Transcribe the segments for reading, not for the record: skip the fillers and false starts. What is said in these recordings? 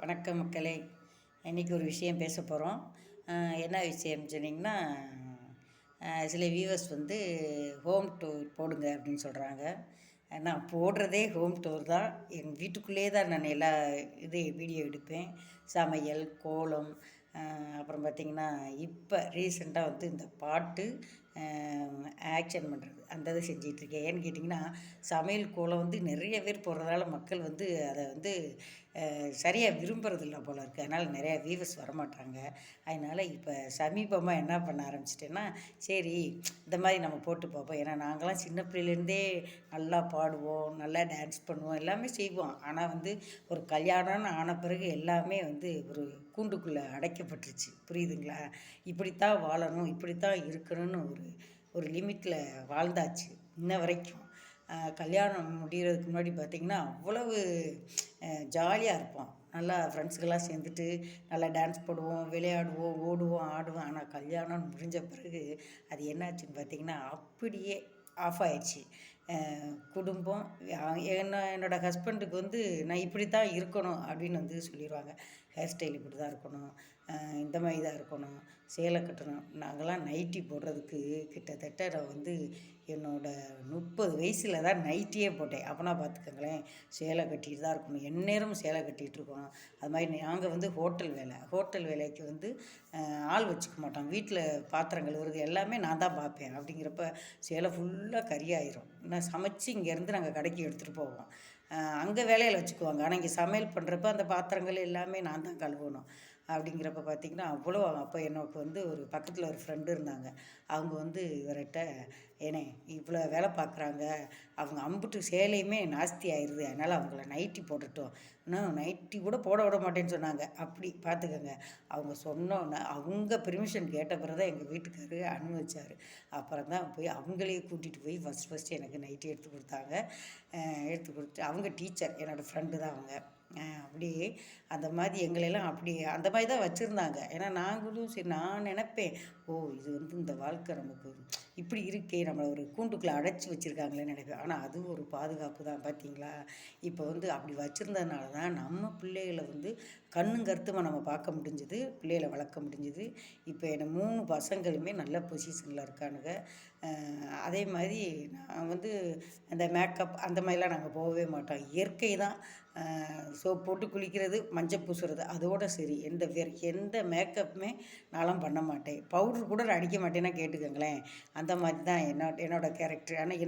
வணக்கம் மக்களே. இன்றைக்கி ஒரு விஷயம் பேச போகிறோம். என்ன விஷயம்னு சொன்னிங்கன்னா, சில வியூவர்ஸ் வந்து ஹோம் டூர் போடுங்க அப்படின்னு சொல்கிறாங்க. நான் போடுறதே ஹோம் டூர் தான். எங்கள் வீட்டுக்குள்ளேயே தான் நான் எல்லா வீடியோ எடுப்பேன். சமையல், கோலம், அப்புறம் பார்த்திங்கன்னா இப்போ ரீசெண்டாக வந்து இந்த பாட்டு ஆக்ஷன் பண்ணுறது அந்த இதை செஞ்சிகிட்ருக்கேன். ஏன்னு கேட்டிங்கன்னா, சமையல் கோலம் வந்து நிறைய பேர் போடுறதால மக்கள் வந்து அதை வந்து சரியாக விரும்புறதில்ல போல இருக்குது. அதனால் நிறையா வியூவர்ஸ் வரமாட்டாங்க. அதனால் இப்போ சமீபமாக என்ன பண்ண ஆரம்பிச்சிட்டேன்னா, சரி இந்த மாதிரி நம்ம போட்டு பார்ப்போம். ஏன்னா நாங்களாம் சின்ன பிள்ளையிலேருந்தே நல்லா பாடுவோம், நல்லா டான்ஸ் பண்ணுவோம், எல்லாமே செய்வோம். ஆனால் வந்து ஒரு கல்யாணம்னு ஆன பிறகு எல்லாமே வந்து ஒரு கூண்டுக்குள்ளே அடைக்கப்பட்டுருச்சு. புரியுதுங்களா? இப்படித்தான் வாழணும், இப்படித்தான் இருக்கணும்னு ஒரு ஒரு லிமிட்டில் வாழ்ந்தாச்சு இன்ன வரைக்கும். கல்யாணம் முடிகிறதுக்கு முன்னாடி பார்த்திங்கன்னா அவ்வளவு ஜாலியாக இருப்போம். நல்லா ஃப்ரெண்ட்ஸுக்கெல்லாம் சேர்ந்துட்டு நல்லா டான்ஸ் போடுவோம், விளையாடுவோம், ஓடுவோம், ஆடுவோம். ஆனால் கல்யாணம் முடிஞ்ச பிறகு அது என்னாச்சுன்னு பார்த்திங்கன்னா அப்படியே ஆஃப் ஆயிடுச்சு. குடும்பம் என்னோடய ஹஸ்பண்டுக்கு வந்து நான் இப்படி தான் இருக்கணும் அப்படின்னு வந்து சொல்லிடுவாங்க. ஹேர் ஸ்டைல் இப்படி தான் இருக்கணும், இந்த மாதிரி தான் இருக்கணும், சேலை கட்டணும். நாங்கள்லாம் நைட்டி போடுறதுக்கு கிட்டத்தட்ட நான் வந்து என்னோடய 30 வயசில் தான் நைட்டியே போட்டேன். அப்போனா பார்த்துக்கங்களேன், சேலை கட்டிட்டு தான் இருக்கணும், எந்நேரமும் சேலை கட்டிகிட்டு இருக்கணும். அது மாதிரி நாங்கள் வந்து ஹோட்டல் வேலைக்கு வந்து ஆள் வச்சுக்க மாட்டோம். வீட்டில் பாத்திரம் கழுவுறது எல்லாமே நான் தான் பார்ப்பேன். அப்படிங்கிறப்ப சேலை ஃபுல்லாக கறியாயிரும். நான் சமைச்சு இங்கேருந்து நாங்கள் கடைக்கு எடுத்துகிட்டு போவோம். அங்கே வேலையில் வச்சுக்குவாங்க. ஆனால் இங்கே சமையல் பண்ணுறப்ப அந்த பாத்திரங்கள் எல்லாமே நான் தான் கழுவணும். அப்படிங்கிறப்ப பார்த்திங்கன்னா அவ்வளோ. அப்போ எனக்கு வந்து ஒரு பக்கத்தில் ஒரு ஃப்ரெண்டு இருந்தாங்க. அவங்க வந்து இவர்கிட்ட, ஏனே இவ்வளோ வேலை பார்க்குறாங்க, அவங்க அம்புட்டு சேலையுமே நாஸ்தி ஆயிடுது, அதனால் அவங்கள நைட்டி போட்டுட்டோம். இன்னும் நைட்டி கூட போட விட மாட்டேன்னு சொன்னாங்க. அப்படி பார்த்துக்கங்க. அவங்க சொன்னோன்னே அவங்க பெர்மிஷன் கேட்ட பிறகு தான் எங்கள் வீட்டுக்காரரு அனுமதிச்சார். அப்புறம் தான் போய் அவங்களையே கூட்டிகிட்டு போய் ஃபஸ்ட்டு எனக்கு நைட்டி எடுத்து கொடுத்தாங்க. எடுத்து கொடுத்து அவங்க டீச்சர், என்னோடய ஃப்ரெண்டு தான் அவங்க. அப்படியே அந்த மாதிரி எங்களெல்லாம் அப்படி அந்த மாதிரி தான் வச்சுருந்தாங்க. ஏன்னா நாங்களும் சரி, நான் நினப்பேன், ஓ இது வந்து இந்த வாழ்க்கை நமக்கு இப்படி இருக்கே, நம்மளை ஒரு கூண்டுக்குள்ளே அடைச்சி வச்சுருக்காங்களேன்னு நினைப்பேன். ஆனால் அதுவும் ஒரு பாதுகாப்பு தான். பார்த்தீங்களா? இப்போ வந்து அப்படி வச்சுருந்ததுனால தான் நம்ம பிள்ளைகளை வந்து கண்ணும் கருத்துமாக நம்ம பார்க்க முடிஞ்சுது, பிள்ளைகளை வளர்க்க முடிஞ்சுது. இப்போ எனக்கு 3 பசங்களுமே நல்ல பொசிஷனில் இருக்கானுங்க. அதே மாதிரி நான் வந்து அந்த மேக்கப் அந்த மாதிரிலாம் நாங்கள் போகவே மாட்டோம். இயற்கை தான். சோப் போட்டு குளிக்கிறது, மஞ்சள் பூசுறது, அதோடு சரி. வேறு எந்த மேக்கப்புமே நான்லாம் பண்ண மாட்டேன். பவுட்ரு கூட நான் அடிக்க மாட்டேன்னா கேட்டுக்கோங்களேன். அந்த மாதிரி தான் என்னோடய கேரக்டர். ஆனால்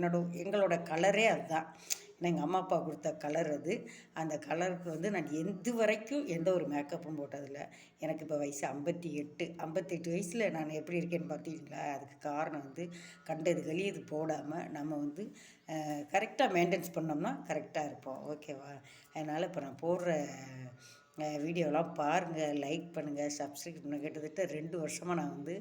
எங்களோட கலரே அதுதான். ஏன்னா எங்கள் அம்மா அப்பா கொடுத்த கலர் அது. அந்த கலருக்கு வந்து நான் வரைக்கும் எந்த ஒரு மேக்கப்பும் போட்டதில்லை. எனக்கு இப்போ வயசு 58 வயசில் நான் எப்படி இருக்கேன்னு பார்த்தீங்களா? அதுக்கு காரணம் வந்து கண்டது கழியது போடாமல் நம்ம வந்து கரெக்டாக மெயின்டெனன்ஸ் பண்ணோம்னா கரெக்டாக இருப்போம். ஓகேவா? அதனால் இப்போ நான் போடுற வீடியோலாம் பாருங்கள், லைக் பண்ணுங்கள், சப்ஸ்கிரைப் பண்ணுங்கள். கிட்டத்தட்ட 2 வருஷமாக நான் வந்து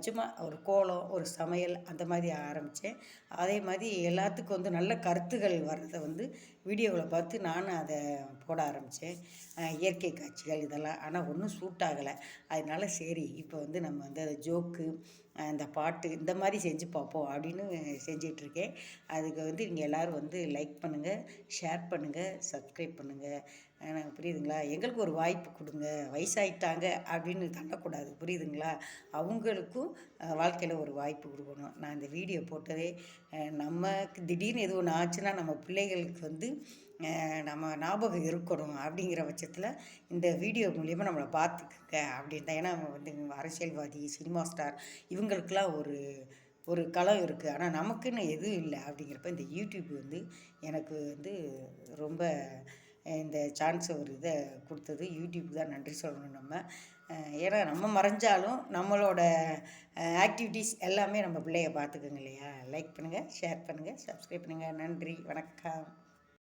சும்மா ஒரு கோலம், ஒரு சமையல் அந்த மாதிரி ஆரம்பித்தேன். அதே மாதிரி எல்லாத்துக்கும் வந்து நல்ல கருத்துகள் வர்றதை வந்து வீடியோவில் பார்த்து நானும் அதை போட ஆரம்பித்தேன். இயற்கை காட்சிகள் இதெல்லாம். ஆனால் ஒன்றும் சூட் ஆகலை. அதனால சரி இப்போ வந்து நம்ம வந்து அதை ஜோக்கு, அந்த பாட்டு இந்த மாதிரி செஞ்சு பார்ப்போம் அப்படின்னு செஞ்சிகிட்ருக்கேன். அதுக்கு வந்து நீங்கள் எல்லோரும் வந்து லைக் பண்ணுங்கள், ஷேர் பண்ணுங்கள், சப்ஸ்கிரைப் பண்ணுங்கள். எனக்கு புரியுதுங்களா? எங்களுக்கு ஒரு வாய்ப்பு கொடுங்க. வயசாயிட்டாங்க அப்படின்னு தள்ளக்கூடாது. புரியுதுங்களா? அவங்களுக்கும் வாழ்க்கையில் ஒரு வாய்ப்பு கொடுக்கணும். நான் இந்த வீடியோ போட்டதே நமக்கு திடீர்னு எது ஒன்று ஆச்சுன்னா நம்ம பிள்ளைகளுக்கு வந்து நம்ம ஞாபகம் இருக்கணும். அப்படிங்கிற பட்சத்தில் இந்த வீடியோ மூலிமா நம்மளை பார்த்துக்குங்க அப்படின்னு தான். ஏன்னா வந்து அரசியல்வாதி, சினிமா ஸ்டார் இவங்களுக்கெல்லாம் ஒரு களம் இருக்குது. ஆனால் நமக்குன்னு எதுவும் இல்லை. அப்படிங்கிறப்ப இந்த யூடியூப் வந்து எனக்கு வந்து ரொம்ப இந்த சான்ஸை ஒரு இதை கொடுத்தது யூடியூப் தான் நன்றி சொல்லணும் நம்ம. ஏன்னா நம்ம மறைஞ்சாலும் நம்மளோட ஆக்டிவிட்டீஸ் எல்லாமே நம்ம பிள்ளைய பார்த்துக்குங்க இல்லையா? லைக் பண்ணுங்கள், ஷேர் பண்ணுங்கள், சப்ஸ்கிரைப் பண்ணுங்கள். நன்றி, வணக்கம்.